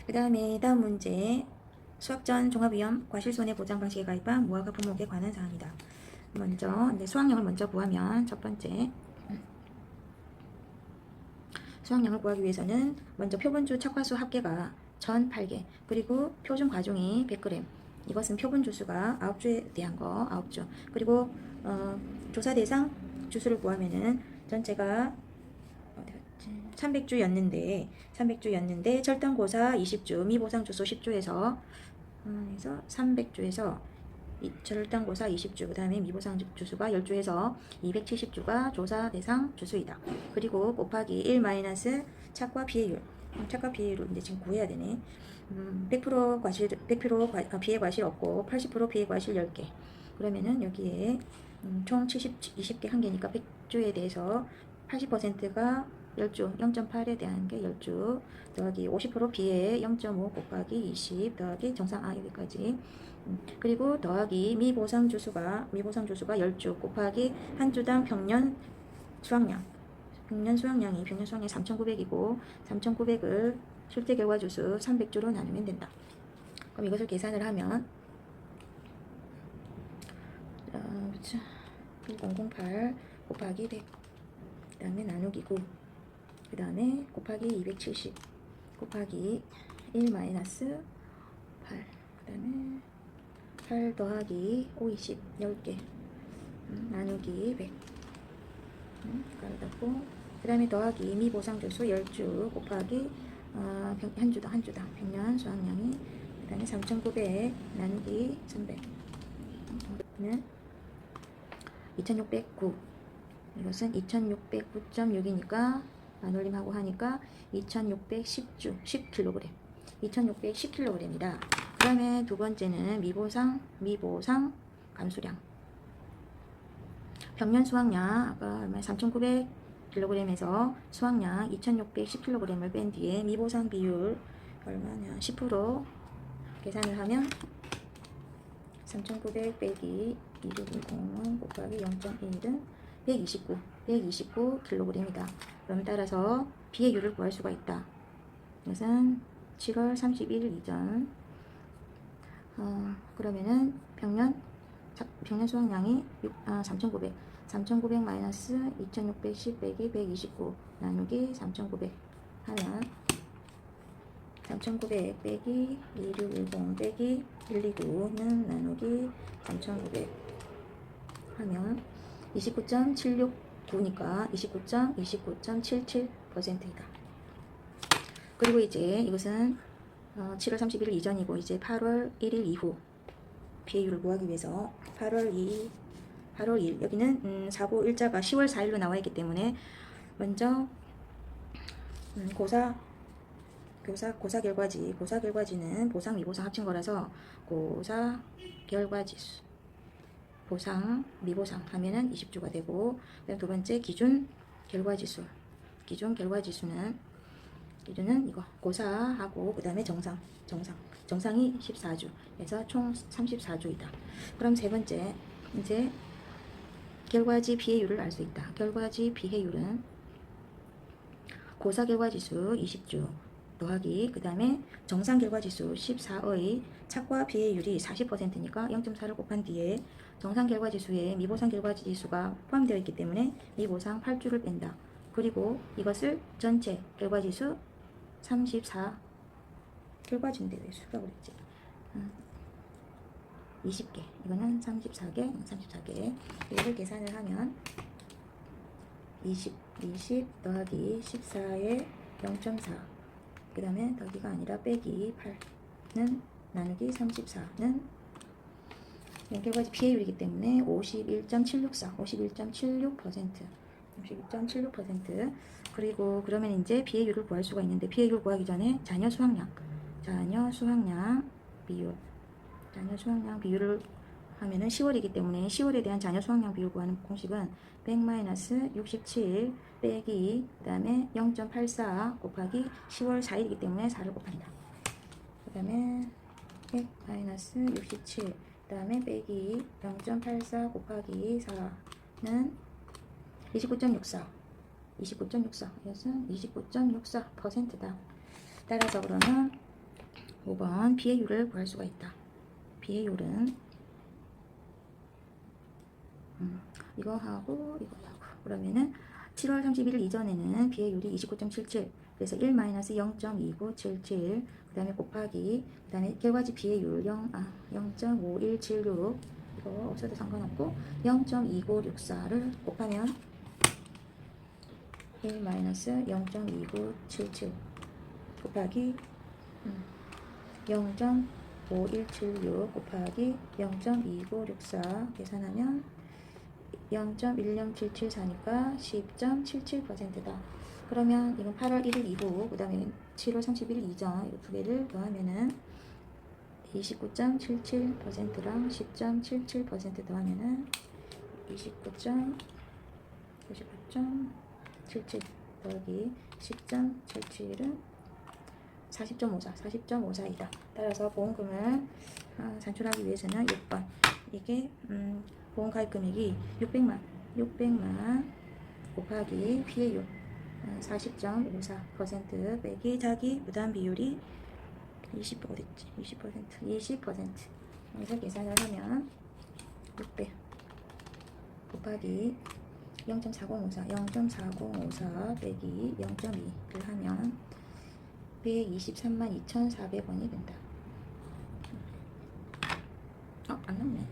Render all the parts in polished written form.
그 다음에 다음 문제. 수학전 종합위험 과실손해보장 방식에 가입한 무허가 품목에 관한 사항이다. 먼저 이제 수학량을 먼저 구하면 첫 번째 수학량을 구하기 위해서는 먼저 표본주 착화수 합계가 1008개 그리고 표준 과중이 100g. 이것은 표본 주수가 9주에 대한 거 9주. 그리고 조사 대상 주수를 구하면은 전체가 300주였는데 절단고사 20주, 미보상 주수 10주에서 그래서 300주에서 절단고사 20주, 그 다음에 미보상 주수가 10주에서 270주가 조사 대상 주수이다. 그리고 곱하기 1 마이너스 착과 비해율. 착과 비해율을 이제 지금 구해야 되네. 100% 과실, 100% 비해 과실 없고 80% 비해 과실 10개. 그러면은 여기에 총 20개 한 개니까 100주에 대해서 80%가 10주, 0.8에 대한 게 10주, 더하기 50% 비해 0.5 곱하기 20 더하기 정상 여기까지. 그리고 더하기 미보상 주수가 10주 곱하기 한 주당 평년 수확량. 평년 수확량이 3,900이고 3,900을 실제 결과 주수 300주로 나누면 된다. 그럼 이것을 계산을 하면 1008 곱하기 100, 그 다음에 나누기 9, 그 다음에 곱하기 270 곱하기 1 마이너스 8, 그 다음에 8 더하기 5, 20, 10개 나누기 100 가르닫고, 그 다음에 더하기 미보상주수 10주 곱하기 한 주당 평년 수확량이, 그 다음에 3,900 나누기 300 는 2609. 이것은 2609.6이니까 반올림하고 하니까 2610주 10kg 2610kg이다. 그 다음에 두 번째는 미보상 감수량. 평년 수확량 아까 얼마 3,900kg에서 수확량 2610kg을 뺀 뒤에 미보상 비율 얼마냐 10% 계산을 하면 3,900 빼기 2610 곱하기 0.1은 129kg이다. 그럼 따라서 비해율을 구할 수가 있다. 이것은 7월 30일 이전. 그러면은 평년 수확량이 3,900 마이너스 2610 빼기 129 나누기 3,900 하면 3,900 빼기 2610 빼기 129는 나누기 3,900 하면 29.769니까 29.77%이다. 그리고 이제 이것은 7월 30일 이전이고 이제 8월 1일 이후 비해율을 구하기 위해서 8월 1 여기는 사고 일자가 10월 4일로 나와 있기 때문에 먼저 고사 결과지는 보상 미보상 합친 거라서 고사 결과지수 보상 미보상 하면은 20주가 되고, 그다음 두 번째 기준 결과지수는 이거 고사하고 그 다음에 정상이 14주 그래서 총 34주이다. 그럼 세 번째 이제 결과지 비해율을 알 수 있다. 결과지 비해율은 고사 결과지수 20주 더하기 그 다음에 정상 결과지수 14의 착과 비해율이 40%니까 0.4를 곱한 뒤에 정상 결과지수에 미보상 결과지수가 포함되어 있기 때문에 미보상 8주를 뺀다. 그리고 이것을 전체 결과지수 34 결과지인데 왜 수가 그랬지? 20개 이거는 34개 이걸 계산을 하면 20 더하기 14에 0.4 그 다음에 더하기가 아니라 빼기 8는 나누기 34는 결과지 비해율이기 때문에 51.76%. 그리고 그러면 이제 비해율을 구할 수가 있는데, 비해율 구하기 전에 자녀 수확량 비율을 하면은 10월이기 때문에 10월에 대한 자녀 수확량 비율 구하는 공식은 100-67 빼기 그 다음에 0.84 곱하기 10월 4일이기 때문에 4를 곱한다. 그 다음에 100-67 그 다음에 빼기 0.84 곱하기 4는 29.64 이것은 29.64%다. 따라서 그러면 5번 비례율을 구할 수가 있다. 비례율은 이거 하고 그러면은 7월 31일 이전에는 비례율이 29.77 그래서 1-0.2977 그 다음에 곱하기 그 다음에 결과지 비례율 0.5176 이거 없어도 상관없고 0.2964를 곱하면 1-0.2977 곱하기 0.5176 곱하기 0.2964 계산하면 0.10774니까 10.77%다. 그러면 이건 8월 1일 이후 그 다음에 7월 30일 이전 이 두 개를 더하면은 29.77%랑 10.77% 더하면은 29.77 더하기 10.77은 40.54이다. 따라서 보험금을 산출하기 위해서는 6번 이게 보험가입 금액이 600만 곱하기 피해율 40.54% 빼기 자기 부담 비율이 20% 여기서 계산을 하면 600 곱하기 0.4054 빼기 0.2를 하면 123만 2,400원이 된다. 안 나오네.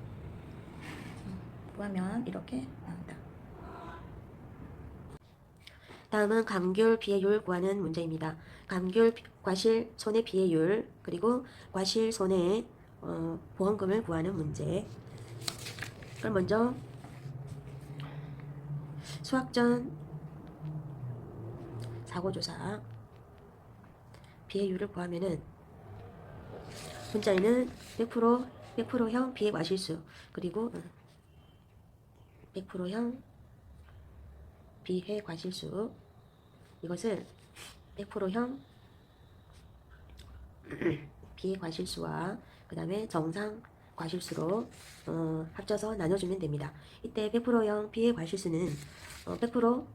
구하면 이렇게 나온다. 다음은 감귤 비례율 구하는 문제입니다. 감귤 과실 손해 비례율 그리고 과실 손해 보험금을 구하는 문제. 그럼 먼저 수학전 사고조사 비례율을 구하면은 문자에는 100%형 비회 과실수 그리고 100%형 비회 과실수 이것을 100%형 비회 과실수와 그 다음에 정상 과실수로 합쳐서 나눠주면 됩니다. 이때 100%형 비회 과실수는 100%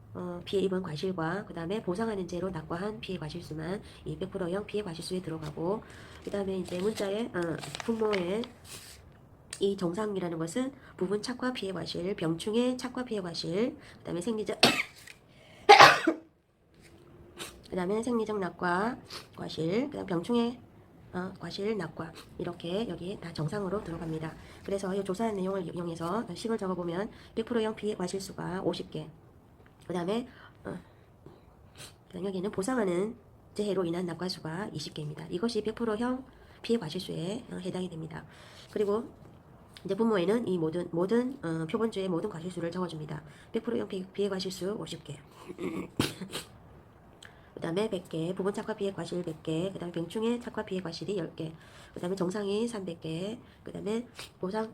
피해 입은 과실과 그 다음에 보상하는 죄로 낙과한 피해 과실수만 이 100%형 피해 과실수에 들어가고 그 다음에 이제 문자에 분모에 이 정상이라는 것은 부분 착과 피해 과실, 병충해 착과 피해 과실, 그 다음에 생리적 그 다음에 생리적 낙과 과실, 그 다음 병충해 과실 낙과 이렇게 여기 다 정상으로 들어갑니다. 그래서 이 조사한 내용을 이용해서 식을 적어보면 100%형 피해 과실수가 50개 그 다음에 여기는 보상하는 재해로 인한 낙과수가 20개입니다. 이것이 100%형 피해 과실수에 해당이 됩니다. 그리고 이제 분모에는 이 모든 표본주의 모든 과실수를 적어줍니다. 100%형 피해 과실수 50개 그 다음에 100개, 부분 착과 피해 과실 100개, 그 다음에 병충해 착과 피해 과실이 10개, 그 다음에 정상이 300개, 그 다음에 보상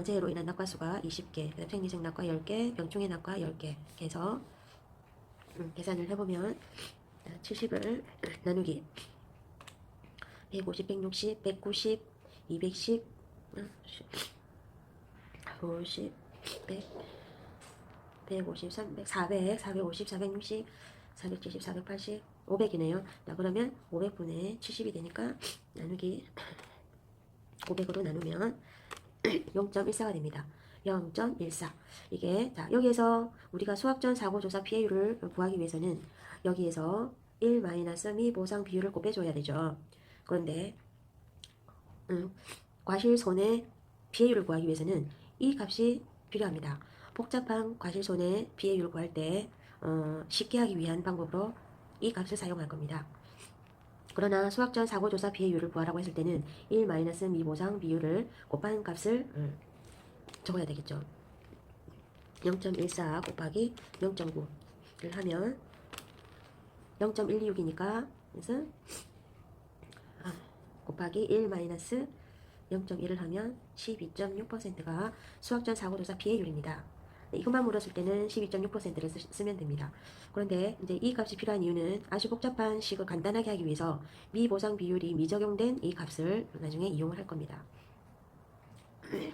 재해로 인한 낙과수가 20개, 그 다음에 생리적 낙과 10개, 병충해 낙과 10개 해서 계산을 해보면 70을 나누기 150, 160, 190, 210, 50, 100, 150, 300, 400, 450, 460, 470, 480, 500이네요. 자, 그러면 500분의 70이 되니까 나누기 500으로 나누면 0.14가 됩니다. 0.14 이게 자 여기에서 우리가 수학전 사고조사 피해율을 구하기 위해서는 여기에서 1-미 보상 비율을 곱해줘야 되죠. 그런데 과실 손해 피해율을 구하기 위해서는 이 값이 필요합니다. 복잡한 과실 손해 피해율을 구할 때 쉽게 하기 위한 방법으로 이 값을 사용할 겁니다. 그러나 수학전 사고조사 피해율을 구하라고 했을 때는 1-미 보상 비율을 곱한 값을 적어야 되겠죠. 0.14 곱하기 0.9를 하면 0.126이니까 그래서 곱하기 1-0.1을 하면 12.6%가 수학전 사고조사 피해율입니다. 이것만 물었을 때는 12.6%를 쓰면 됩니다. 그런데 이제 이 값이 필요한 이유는 아주 복잡한 식을 간단하게 하기 위해서 미보상 비율이 미적용된 이 값을 나중에 이용을 할 겁니다.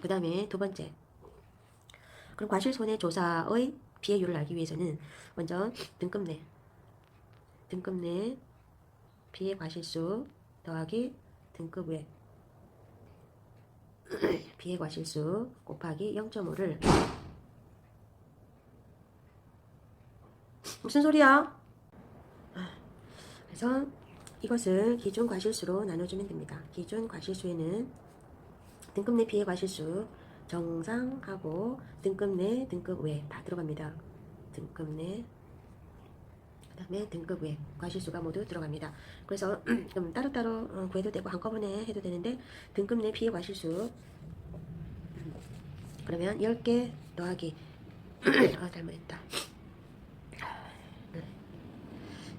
그 다음에 두 번째 그럼 과실손해조사의 피해율을 알기 위해서는 먼저 등급 내 피해 과실수 더하기 등급 외 비의 과실수 곱하기 0.5를 무슨 소리야? 그래서 이것을 기준 과실수로 나눠주면 됩니다. 기준 과실수에는 등급 내 비의 과실수 정상하고 등급 내 등급 외 다 들어갑니다. 등급 내 그다음에 등급 외 과실수가 모두 들어갑니다. 그래서 좀 따로따로 구해도 되고 한꺼번에 해도 되는데 등급 내 비의 과실수 그러면 10개 더하기 잘못했다.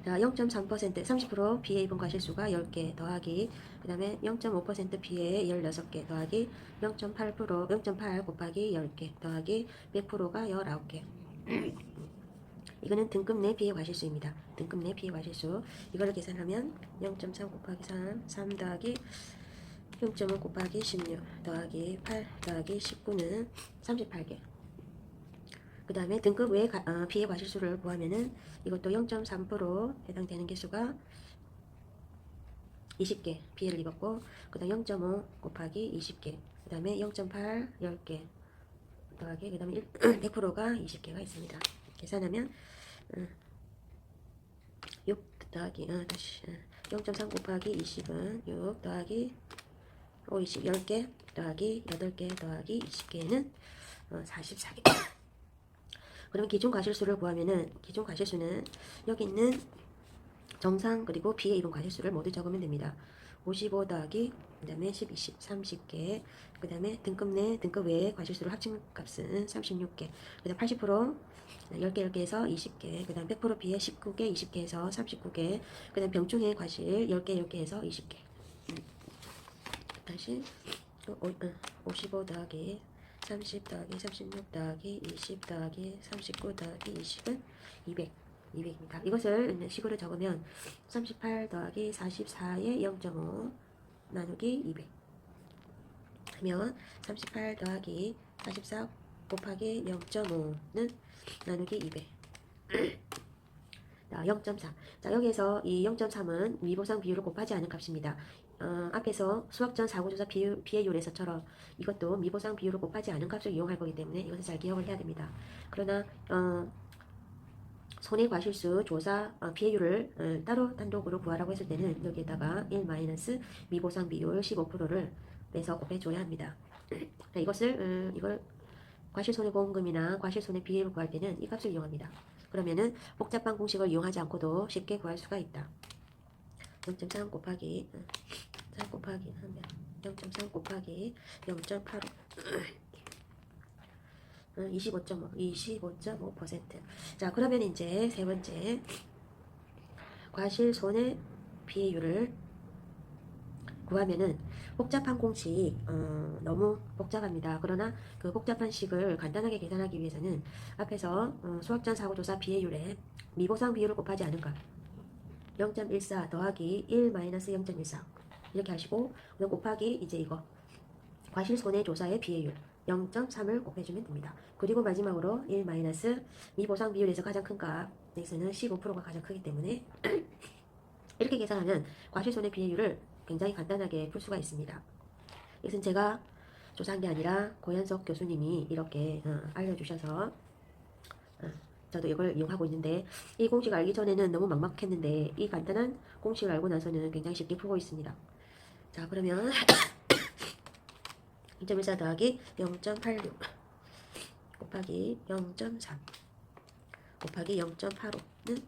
자, 0.3% 30% B의 입은 과실수가 10개 더하기 그 다음에 0.5% B의 16개 더하기 0.8 곱하기 10개 더하기 100%가 19개 이거는 등급 내 B의 과실수입니다. 등급 내 B의 과실수 이거를 계산하면 0.3 곱하기 3 더하기 0.5 곱하기 16 더하기 8 더하기 19는 38개 그 다음에 등급 외 B의 과실수를 구하면은 이것도 0.3% 해당되는 개수가 20개 B를 입었고 그 다음 0.5 곱하기 20개 그 다음에 0.8 10개 더하기 그 다음에 100%가 20개가 있습니다. 계산하면 6 더하기 0.3 곱하기 20은 6 더하기 5, 20 10개 더하기 8개 더하기 20개는 44개 그러면 기준 과실수를 구하면은 기준 과실수는 여기 있는 정상 그리고 B의 입은 과실수를 모두 적으면 됩니다. 55 더하기 그 다음에 10, 20, 30개 그 다음에 등급 내 등급 외의 과실수를 합친 값은 36개 그 다음 80% 10개 10개에서 20개 그 다음 100% B의 19개 20개에서 39개 그 다음 병충해 과실 10개 10개에서 20개 다시 55 더하기 30 더하기 36 더하기 20 더하기 39 더하기 20은 200입니다. 이것을 식으로 적으면 38 더하기 44의 0.5 나누기 200 하면 38 더하기 44 곱하기 0.5는 나누기 200 자, 0.3. 자, 여기에서 이 0.3은 미보상 비율을 곱하지 않은 값입니다. 앞에서 수학전 사고조사 비례율에서처럼 이것도 미보상 비율을 곱하지 않은 값을 이용할 거기 때문에 이것을 잘 기억을 해야 됩니다. 그러나 손해과실수 조사 비례율을 따로 단독으로 구하라고 했을 때는 여기에다가 1 마이너스 미보상 비율 15%를 빼서 곱해줘야 합니다. 이걸 과실손해보험금이나 과실손해 비율을 구할 때는 이 값을 이용합니다. 그러면은 복잡한 공식을 이용하지 않고도 쉽게 구할 수가 있다. 0.3 곱하기 0.3 곱하기 0.85 25.5%. 자, 그러면 이제 세 번째 과실손해 비율을 구하면은 복잡한 공식 너무 복잡합니다. 그러나 그 복잡한 식을 간단하게 계산하기 위해서는 앞에서 수학전 사고조사 비례율에 미보상 비율을 곱하지 않은 값 0.14 더하기 1 마이너스 0.14 이렇게 하시고 그다음 곱하기 이제 이거 과실손해조사의 비례율 0.3을 곱해주면 됩니다. 그리고 마지막으로 1 마이너스 미보상 비율에서 가장 큰 값에서는 15%가 가장 크기 때문에 이렇게 계산하면 과실손해 비례율을 굉장히 간단하게 풀 수가 있습니다. 이것은 제가 조사한 게 아니라 고현석 교수님이 이렇게 알려주셔서 저도 이걸 이용하고 있는데 이 공식 알기 전에는 너무 막막했는데 이 간단한 공식을 알고 나서는 굉장히 쉽게 풀고 있습니다. 자, 그러면 2.14 더하기 0.86 곱하기 0.3 곱하기 0.85는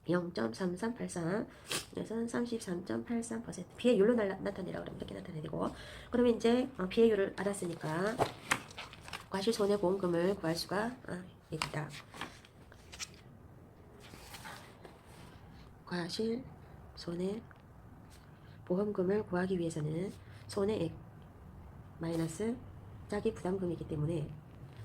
0.3383 그래서 33.83% 비례율로 나타내라 그러면 이렇게 나타내야 되고 그러면 이제 비례율을 알았으니까 과실손해보험금을 구할 수가 있다. 과실손해보험금을 구하기 위해서는 손해액 마이너스 자기 부담금이기 때문에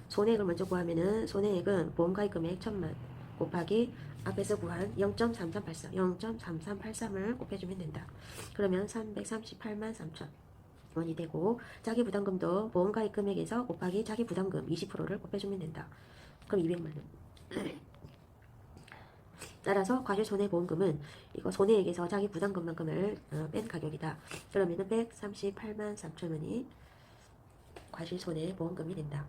손해액을 먼저 구하면은 손해액은 보험가입 금액 1000만 곱하기 앞에서 구한 0.3383을 곱해주면 된다. 그러면 338만 3천 원이 되고 자기 부담금도 보험가입 금액에서 곱하기 자기 부담금 20%를 곱해주면 된다. 그럼 200만 원. 따라서 과실손해보험금은 이거 손해액에서 자기 부담금만큼을 뺀 가격이다. 그러면은 138만 3천 원이 과실손해보험금이 된다.